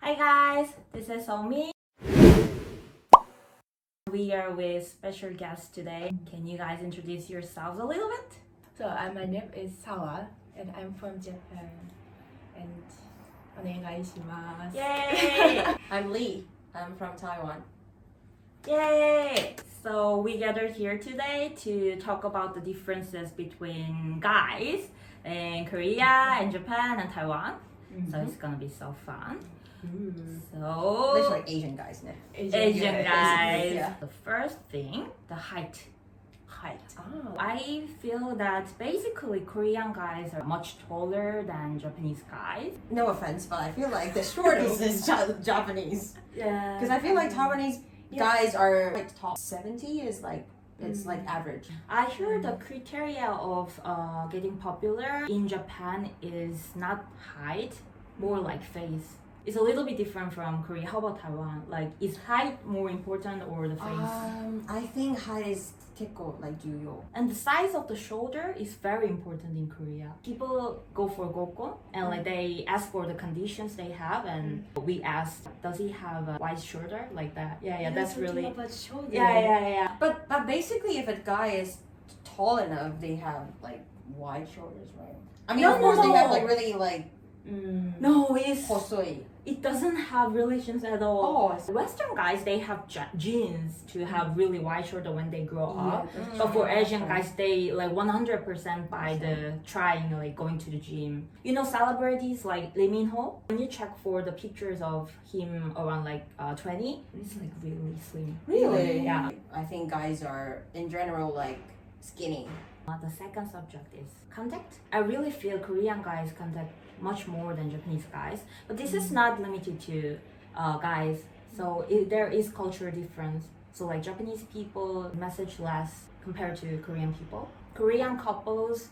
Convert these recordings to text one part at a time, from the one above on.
Hi guys, this is Omi. We are with special guests today. Can you guys introduce yourselves a little bit? So my name is Sawa and I'm from Japan. And お願いします. Yay! I'm Lee. I'm from Taiwan. Yay! So we gathered here today to talk about the differences between guys in Korea and Japan and Taiwan. So it's gonna be so fun. So There's like Asian guys now. Asian guys. Yeah. The first thing, the height. Oh. I feel that basically Korean guys are much taller than Japanese guys. No offense, but I feel like the shortest is Japanese. Yeah. Because I feel like Taiwanese guys are quite tall. 70 is like, it's like average. I heard the criteria of getting popular in Japan is not height, more like face. It's a little bit different from Korea. How about Taiwan? Like, is height more important or the face? I think height is keko, like juyo. And the size of the shoulder is very important in Korea. People go for gokko and like they ask for the conditions they have, and we asked, does he have a wide shoulder like that? Yeah, that's really. About shoulder. Yeah. But basically, if a guy is tall enough, they have like wide shoulders, right? I mean, No, of course, no, they have no. like really like No, it's. hosoi. It doesn't have relations at all. Oh, I see. Western guys, they have genes to have really wide shoulder when they grow up. that's But for true. Asian guys, they like 100% by the trying, like going to the gym. You know, celebrities like Lee Min Ho. When you check for the pictures of him around like 20, it's like really slim. Really? Yeah. I think guys are in general like skinny. The second subject is contact. I really feel Korean guys contact much more than Japanese guys, but this is not limited to guys. So there is cultural difference. So like Japanese people message less compared to Korean people. Korean couples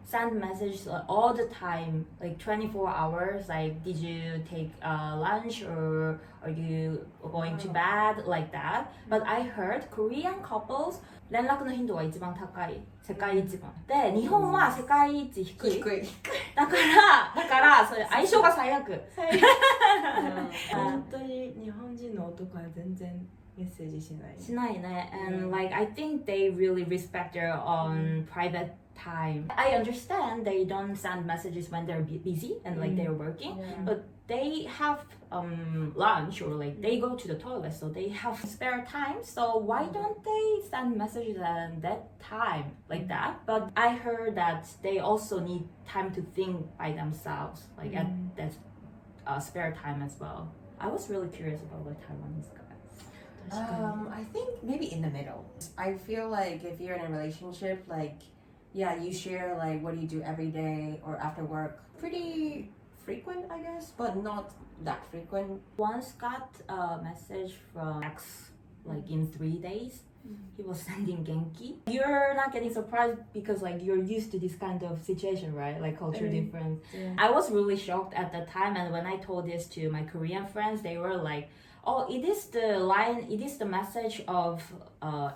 send messages all the time, like 24 hours. Like, did you take lunch or are you going to bed, like that. But I heard Korean couples 連絡の頻度が一番高い。世界一番。で、日本は世界一低い。だからそれ相性が最悪。本当に日本人の男は全然メッセージしない。しないね。And like I think they really respect their own private time. I understand they don't send messages when they're busy and like they're working, but they have lunch or like they go to the toilet, so they have spare time. So why don't they send messages at that time like that? But I heard that they also need time to think by themselves, like at that spare time as well. I was really curious about the Taiwanese guys. I think maybe in the middle. I feel like if you're in a relationship, like you share like what do you do every day or after work. Pretty frequent, I guess, but not that frequent. Once got a message from ex like in 3 days. He was sending genki. You're not getting surprised because like you're used to this kind of situation, right? Like culture difference. Yeah. I was really shocked at the time, and when I told this to my Korean friends, they were like, oh, it is the message of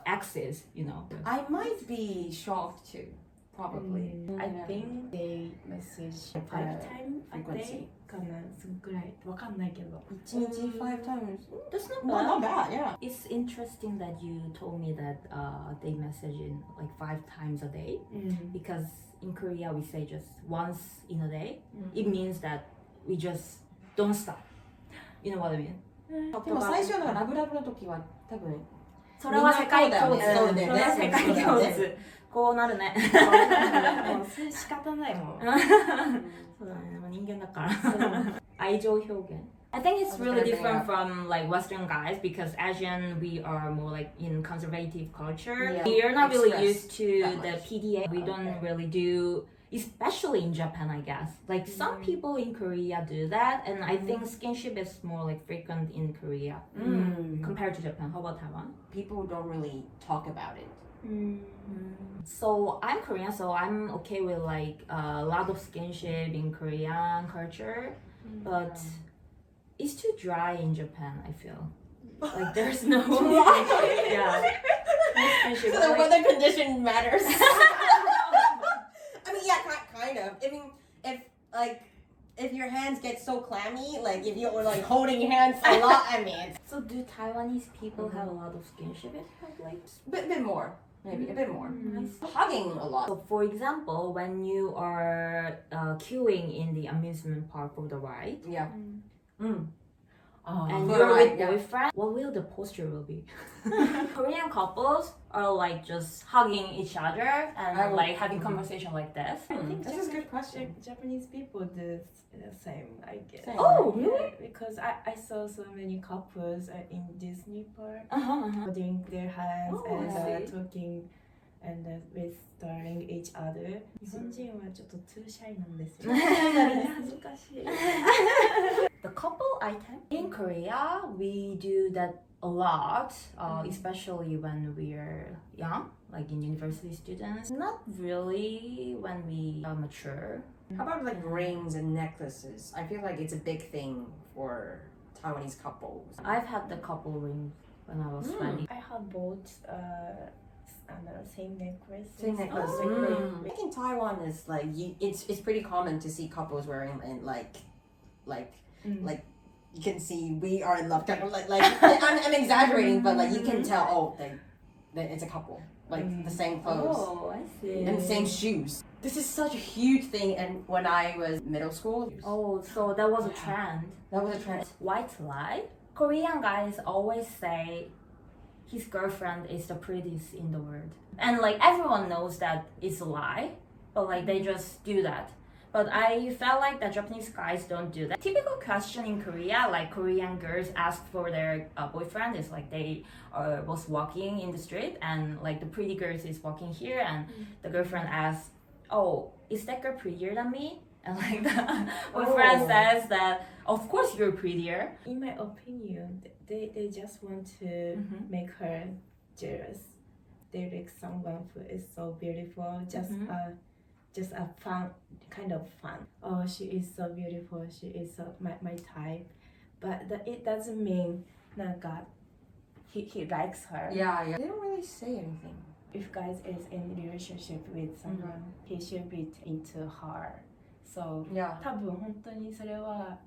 exes, you know. I might be shocked too, probably. I think they message 5 times a day かな、そのくらいわかんないけど。 1日 5 times. That's not No, bad. not bad, yeah. It's interesting that you told me that they message in like 5 times a day, because in Korea we say just once in a day. It means that we just don't stop. You know what I mean? でも最初のラブラブの時は多分それは世界共通。そうだよねそれは世界共通。こうなるね。もうそれ仕方ないもん。そうだね。人間だから。愛情表現。I think it's really different from like Western guys because Asian we are more like in conservative culture. Yeah. We are not really Express used to that the much. PDA. We don't really do, especially in Japan, I guess. Like some people in Korea do that, and I think skinship is more like frequent in Korea compared to Japan. How about Taiwan? People don't really talk about it. So I'm Korean, so I'm okay with like a lot of skinship in Korean culture, but it's too dry in Japan. I feel like there's no yeah. No skinship. So the Like- weather condition matters. I mean, yeah, kind of. I mean, if like if your hands get so clammy, like if you're like holding hands a lot, I mean, So do Taiwanese people have a lot of skinship in public? bit more, maybe a bit more. Nice. Hugging a lot. So for example, when you are queuing in the amusement park for the ride, Yeah. and for you're the ride, with yeah. boyfriend, what will the posture will be? Korean couples are like just hugging each other and I will- like having conversation like this. I think This is a good question. Japanese people do the same, I guess. Same. Oh, Yeah, really? because I saw so many couples in Disney Park Uh-huh. holding their hands Oh, and I see. talking and with staring each other. 日本人はちょっと too shy なんですよ。恥ずかしい。 The couple item in Korea, we do that a lot, especially when we're young, like in university students. Not really when we are mature. How about like rings and necklaces? I feel like it's a big thing for Taiwanese couples. I've had the couple ring when I was 20. I have bought same necklace. Same necklace. Oh. I think in Taiwan is like it's pretty common to see couples wearing and like you can see we are in love kind of like I'm exaggerating but like you can tell that it's a couple like the same clothes Oh, I see. and the same shoes. This is such a huge thing, and when I was middle school, Oh, so that was a trend. that was a trend. White lie. Korean guys always say his girlfriend is the prettiest in the world. And like everyone knows that it's a lie, but like they just do that. But I felt like that Japanese guys don't do that. Typical question in Korea, like Korean girls ask for their boyfriend is like they was walking in the street and like the pretty girls is walking here and the girlfriend asks, oh, is that girl prettier than me? And like the boyfriend says that, of course you're prettier. In my opinion, they just want to make her jealous. They like someone who is so beautiful, just a fun kind of fun. Oh, she is so beautiful. She is so my type, but it doesn't mean that he likes her. Yeah. They don't really say anything. If guys is in relationship with someone, he should be into her. So Yeah. 多分本当にそれは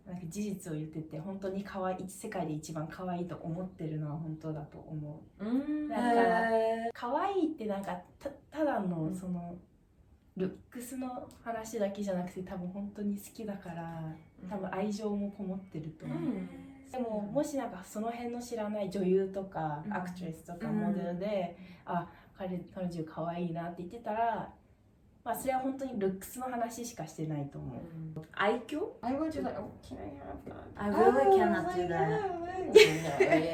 なんか事実を言ってて本当に可愛い世界で一番可愛いと思ってるのは本当だと思う。なんか可愛いってなんかただのそのルックスの話だけじゃなくて多分本当に好きだから多分愛情もこもってると思う。でももしなんかその辺の知らない女優とかアクトレスとかモデルで、彼女可愛いなって言ってたら、まあそれは本当にルックスの話しかしてないと思う。愛嬌? I would just like, oh, can I have that? I really cannot do that. No, I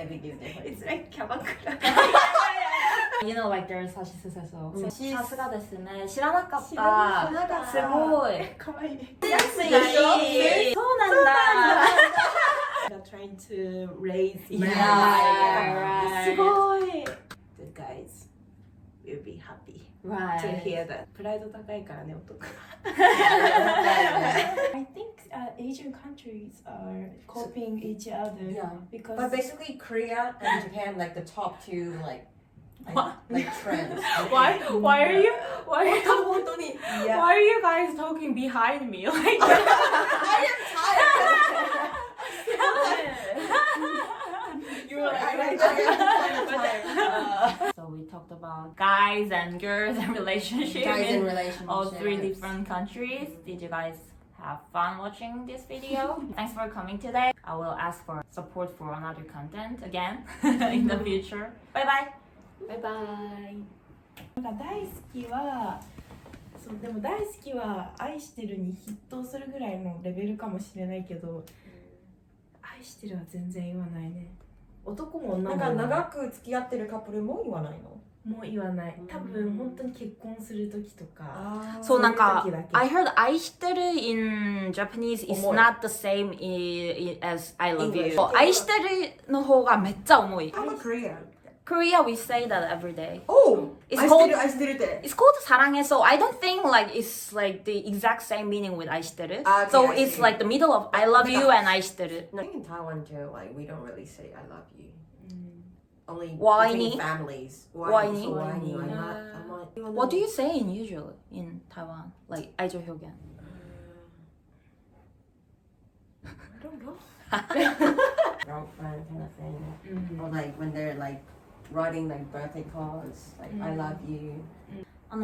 think it's different. It's like キャバクラ。You know, like there's such a successful. しさすがですね。知らなかった。知らなかったすごい。可愛い。安いし。そうなんだ。Trying to raise Yeah. すごい The guys will be happy to Right. hear that プライド高いからね男 I think Asian countries are copying each other Yeah. because But basically, Korea and Japan, like the top two, like trends. Why are you yeah. why are you guys talking behind me like I am tired. You were like, I like So we talked about guys and girls and relationships guys in in relationships. all 3 different countries. Did you guys have fun watching this video? Thanks for coming today. I will ask for support for another content again in the future. Bye bye. Bye bye なんか大好きはそうでも大好きは愛してるに筆頭するぐらいのレベルかもしれないけど愛してるは全然言わないね男も女もなんか長く付き合ってるカップルも言わないの？もう言わない多分本当に結婚する時とか So なんか I い heard 愛してる in Japanese is 重い not the same as I love you. English. 愛してるの方がめっちゃ重い。 How about Korea? Korea we say that every day. Oh! It's 愛 called してるって。 It's called 사랑해, so I don't think like it's like the exact same meaning with 愛してる. Okay, So I it's see. like the middle of I love you and 愛してる. I think in Taiwan too, like we don't really say I love you. Only Whiny? between families. Whiny? So whiny. Whiny. I'm not. What do you say in usually in Taiwan? Like 愛情表現. don't know. Girlfriend kind of thing. Or like when they're like writing like birthday cards, like I love you.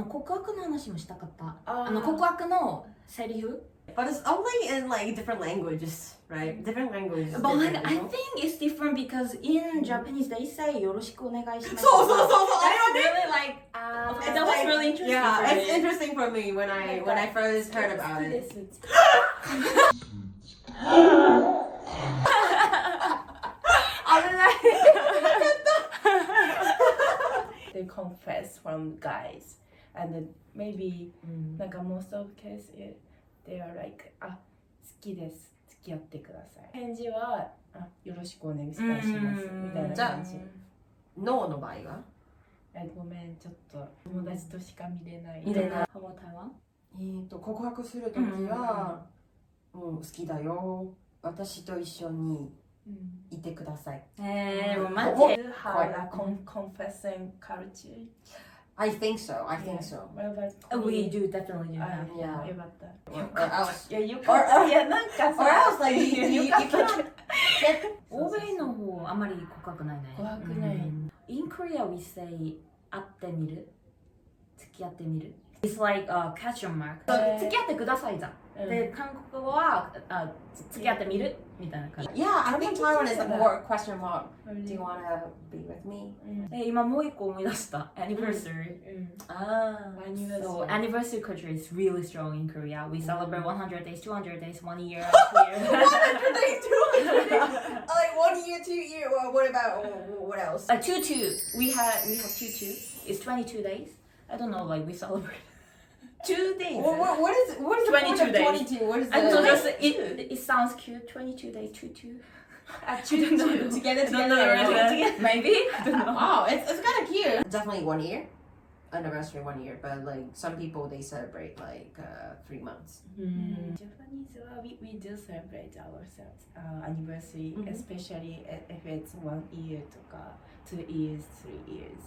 告白の話もしたかった。あ告白のセリフ But it's only in like different languages, right? Different languages. But different, I you know? think it's different because in Japanese they say よろしくお願いします。そう。 That's really like It's that was like- really interesting Yeah, for it's me. interesting for me when I first heard about 好きで it. す。 They confess from guys and then maybe なんか most of case they are like 好きです付き合ってください返事はよろしくお願いしますみたいな感じノーの場合はごめんちょっと友達としか見れない見れない。How about Taiwan? 告白するときは、好きだよ。私と一緒にいてください。romantic. Have a confessing culture. I think so. I think so. What about We do definitely do that. Yeah. よかった Or else, いやよかったいやなんか or さ else, like you cannot get. 欧米の方あまり告白ないね。告白ない。In Korea we say 会ってみる、付き合ってみる。It's like a question mark. 付き合ってくださいじゃん。で韓国語は付き合ってみるみたいな感じ。 Yeah, I think Taiwan is like more question mark. Do you wanna be with me? 今もう一個思い出した。Anniversary. So anniversary culture is really strong in Korea. We celebrate 100 days, 200 days, 1 year, 2 years. 100 days, 200 days. Like 1 year, 2 year. What about what else? 22. We have 22. It's 22 days. I don't know. Like we celebrate 2 days. What is the 22 point of days. 22? What is the? And so just it sounds cute. 22 days, 22. Together. Maybe. I don't know. Oh, it's kind of cute. Definitely 1 year. Anniversary 1 year, but like some people they celebrate like 3 months. Japanese we do celebrate ourselves anniversary, especially if it's 1 year とか 2 years, 3 years.